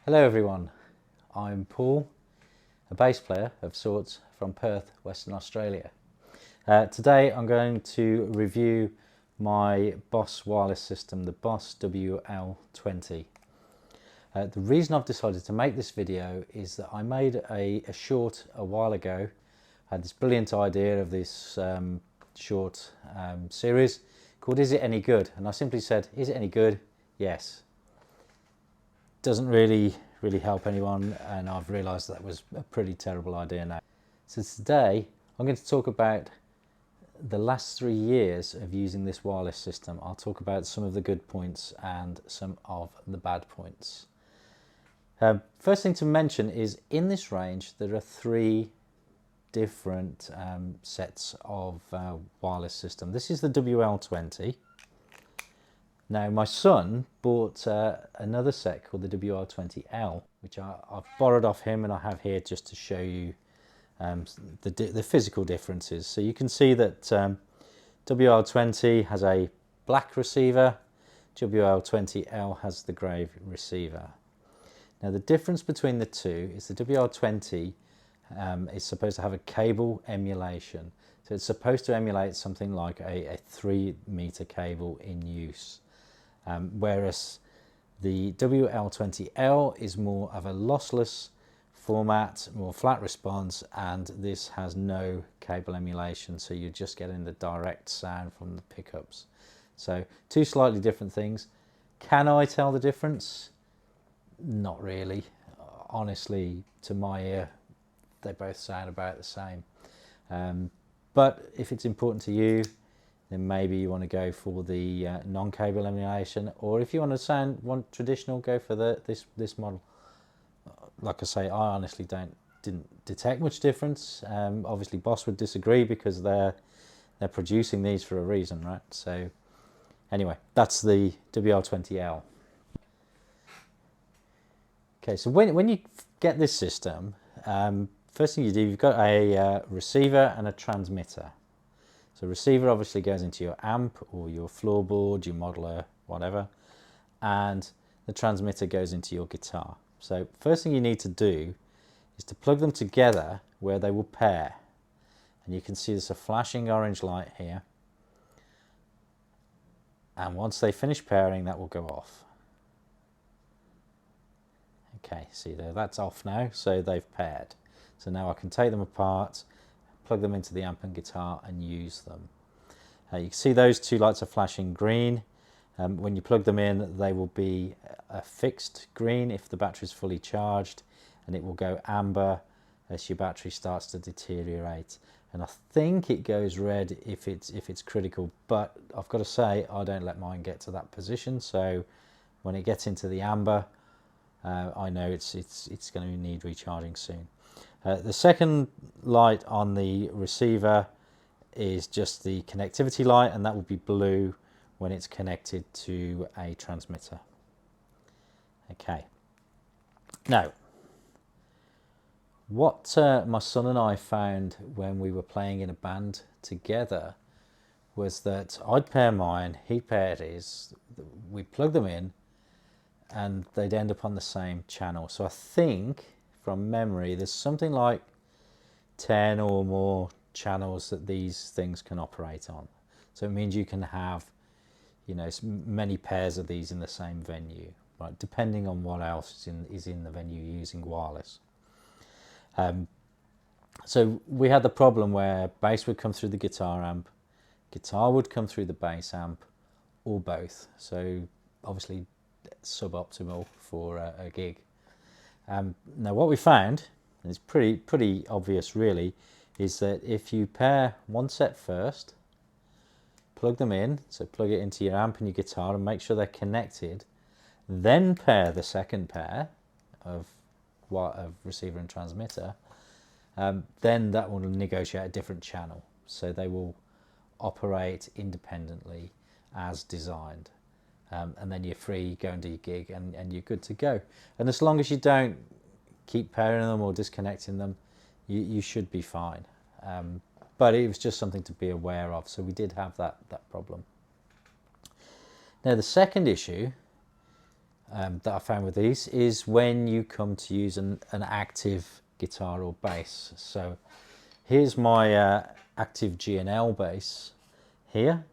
Hello everyone, I'm Paul, a bass player of sorts from Perth, Western Australia. Today I'm going to review my Boss wireless system, the Boss WL-20. The reason I've decided to make this video is that I made a short a while ago. I had this brilliant idea of this short series called Is It Any Good? And I simply said, is it any good? Yes. Doesn't really help anyone, and I've realised that was a pretty terrible idea now. So today I'm going to talk about the last 3 years of using this wireless system. I'll talk about some of the good points and some of the bad points. First thing to mention is in this range there are 3 different sets of wireless system. This is the WL-20. Now my son bought another set called the WL-20L, which I've borrowed off him, and I have here just to show you the physical differences. So you can see that WL-20 has a black receiver, WL-20L has the grey receiver. Now the difference between the two is the WL-20 is supposed to have a cable emulation. So it's supposed to emulate something like a 3-meter cable in use. Whereas the WL-20L is more of a lossless format, more flat response, and this has no cable emulation, so you're just getting the direct sound from the pickups. So 2 slightly different things. Can I tell the difference? Not really. Honestly, to my ear, they both sound about the same. But if it's important to you, then maybe you want to go for the non-cable emulation, or if you want traditional, go for this model. Like I say, I honestly didn't detect much difference. Obviously Boss would disagree because they're producing these for a reason, right? So anyway, that's the WL-20L. Okay, so when you get this system, first thing you do, you've got a receiver and a transmitter. So receiver obviously goes into your amp or your floorboard, your modeler, whatever, and the transmitter goes into your guitar. So first thing you need to do is to plug them together where they will pair. And you can see there's a flashing orange light here. And once they finish pairing, that will go off. Okay, see there, that's off now, so they've paired. So now I can take them apart, plug them into the amp and guitar and use them. You can see those 2 lights are flashing green. When you plug them in, they will be a fixed green if the battery is fully charged, and it will go amber as your battery starts to deteriorate. And I think it goes red if it's critical, but I've got to say I don't let mine get to that position. So when it gets into the amber, I know it's going to need recharging soon. The second light on the receiver is just the connectivity light, and that will be blue when it's connected to a transmitter. Okay. Now, what my son and I found when we were playing in a band together was that I'd pair mine, he'd pair his, we'd plug them in, and they'd end up on the same channel. So I think, from memory, there's something like 10 or more channels that these things can operate on. So it means you can have, you know, many pairs of these in the same venue, right? Depending on what else is in the venue using wireless. So we had the problem where bass would come through the guitar amp, guitar would come through the bass amp, or both. So obviously suboptimal for a gig. Now what we found, and it's pretty obvious really, is that if you pair one set first, plug them in, so plug it into your amp and your guitar and make sure they're connected, then pair the second pair of receiver and transmitter, then that will negotiate a different channel, so they will operate independently as designed. And then you're free, go and do your gig, and you're good to go. And as long as you don't keep pairing them or disconnecting them, you should be fine. But it was just something to be aware of, so we did have that problem. Now the second issue that I found with these is when you come to use an active guitar or bass. So here's my active G&L bass here.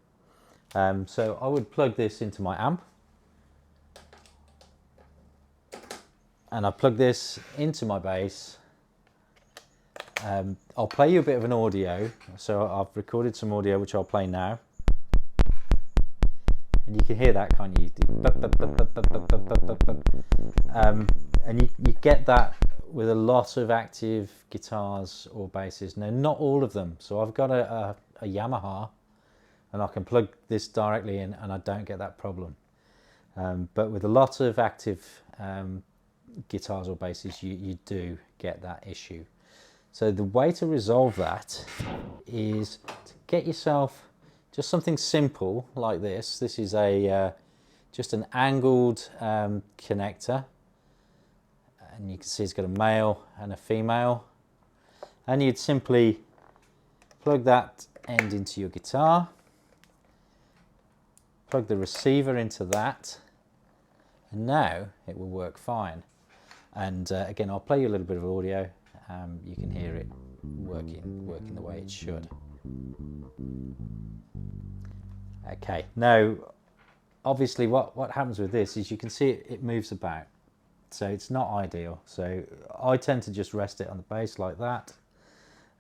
So I would plug this into my amp, and I plug this into my bass. I'll play you a bit of an audio. So I've recorded some audio which I'll play now. And you can hear that, can't you? And you get that with a lot of active guitars or basses. Now, not all of them. So I've got a Yamaha, and I can plug this directly in and I don't get that problem. But with a lot of active guitars or basses, you do get that issue. So the way to resolve that is to get yourself just something simple like this. This is just an angled connector, and you can see it's got a male and a female, and you'd simply plug that end into your guitar, plug the receiver into that, and now it will work fine. And again, I'll play you a little bit of audio. You can hear it working the way it should. Okay, now obviously what happens with this is you can see it moves about, so it's not ideal. So I tend to just rest it on the bass like that,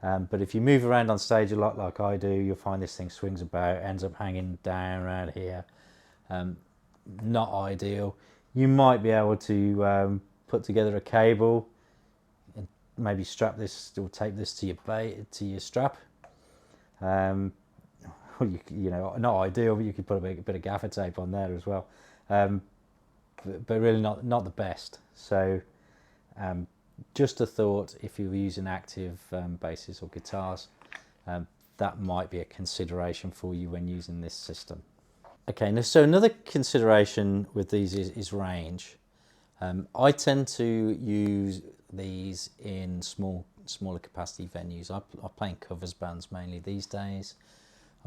but if you move around on stage a lot like I do, you'll find this thing swings about, ends up hanging down around here. Not ideal. You might be able to put together a cable and maybe strap this or tape this to your strap. You know, not ideal, but you could put a bit of gaffer tape on there as well, but really not the best. So just a thought, if you're using active basses or guitars, that might be a consideration for you when using this system. Okay, now so another consideration with these is range. I tend to use these in smaller capacity venues. I play in covers bands mainly these days.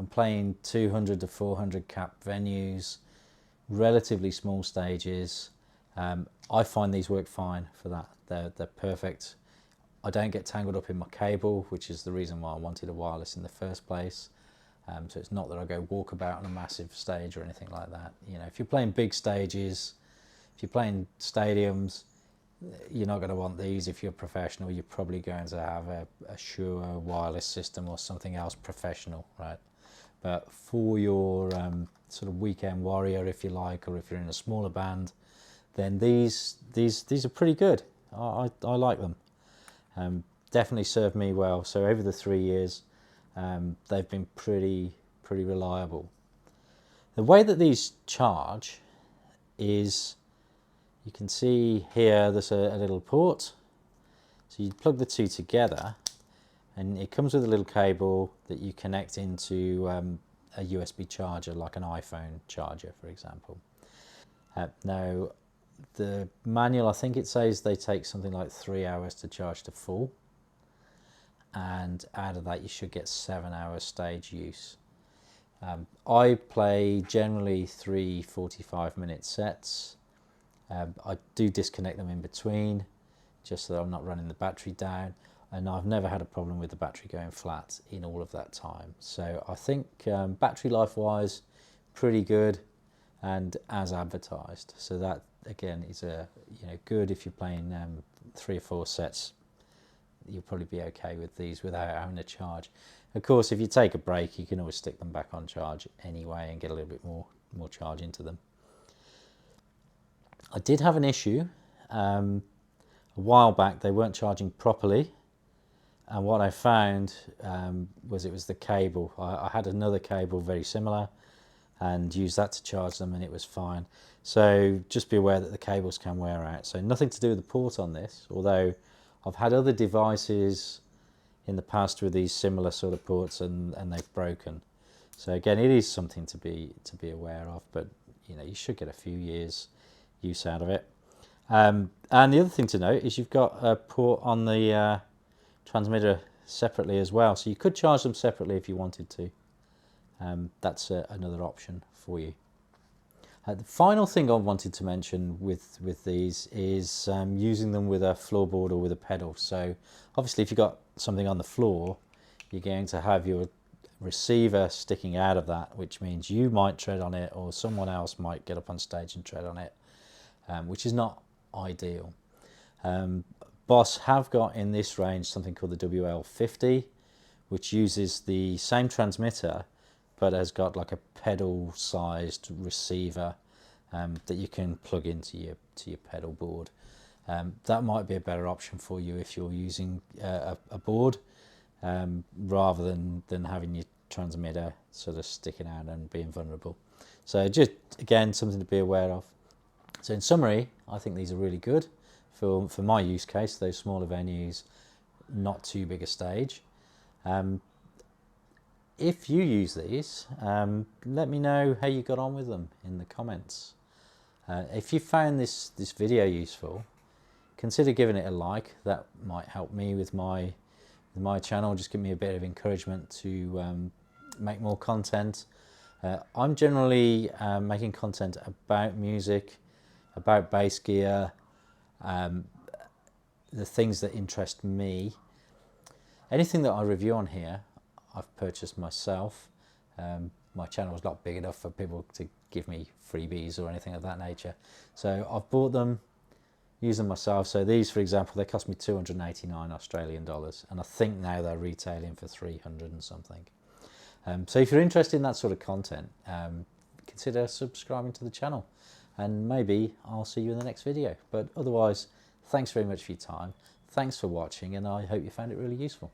I'm playing 200 to 400 cap venues, relatively small stages. I find these work fine for that. They're perfect. I don't get tangled up in my cable, which is the reason why I wanted a wireless in the first place. So it's not that I go walkabout on a massive stage or anything like that. You know, if you're playing big stages, if you're playing stadiums, you're not going to want these. If you're professional, you're probably going to have a Shure wireless system or something else professional, right? But for your sort of weekend warrior, if you like, or if you're in a smaller band, then these are pretty good. I like them. Definitely served me well. So over the 3 years, they've been pretty reliable. The way that these charge is, you can see here there's a little port. So you plug the two together, and it comes with a little cable that you connect into a USB charger, like an iPhone charger, for example. Now, the manual, I think it says they take something like 3 hours to charge to full, and out of that you should get 7 hours stage use. I play generally 3 45-minute sets. I do disconnect them in between, just so that I'm not running the battery down, and I've never had a problem with the battery going flat in all of that time. So I think battery life wise, pretty good, and as advertised. So that again is good if you're playing 3 or 4 sets. You'll probably be okay with these without having to charge. Of course, if you take a break, you can always stick them back on charge anyway and get a little bit more charge into them. I did have an issue a while back. They weren't charging properly, and what I found was it was the cable. I had another cable very similar and used that to charge them, and it was fine. So just be aware that the cables can wear out. So nothing to do with the port on this, although I've had other devices in the past with these similar sort of ports, and they've broken. So again, it is something to be aware of, but you should get a few years use out of it. And the other thing to note is you've got a port on the transmitter separately as well, so you could charge them separately if you wanted to. That's another option for you. The final thing I wanted to mention with these is using them with a floorboard or with a pedal. So obviously if you've got something on the floor, you're going to have your receiver sticking out of that, which means you might tread on it or someone else might get up on stage and tread on it, which is not ideal. Boss have got in this range something called the WL-20, which uses the same transmitter but has got like a pedal sized receiver that you can plug into your pedal board. That might be a better option for you if you're using a board rather than having your transmitter sort of sticking out and being vulnerable. So just again something to be aware of. So in summary, I think these are really good for my use case, those smaller venues, not too big a stage. If you use these, let me know how you got on with them in the comments. If you found this video useful, consider giving it a like. That might help me with my channel, just give me a bit of encouragement to make more content. I'm generally making content about music, about bass gear, the things that interest me. Anything that I review on here, I've purchased myself. My channel is not big enough for people to give me freebies or anything of that nature. So I've bought them, used them myself. So these, for example, they cost me 289 Australian dollars, and I think now they're retailing for 300 and something. So if you're interested in that sort of content, consider subscribing to the channel, and maybe I'll see you in the next video. But otherwise, thanks very much for your time. Thanks for watching, and I hope you found it really useful.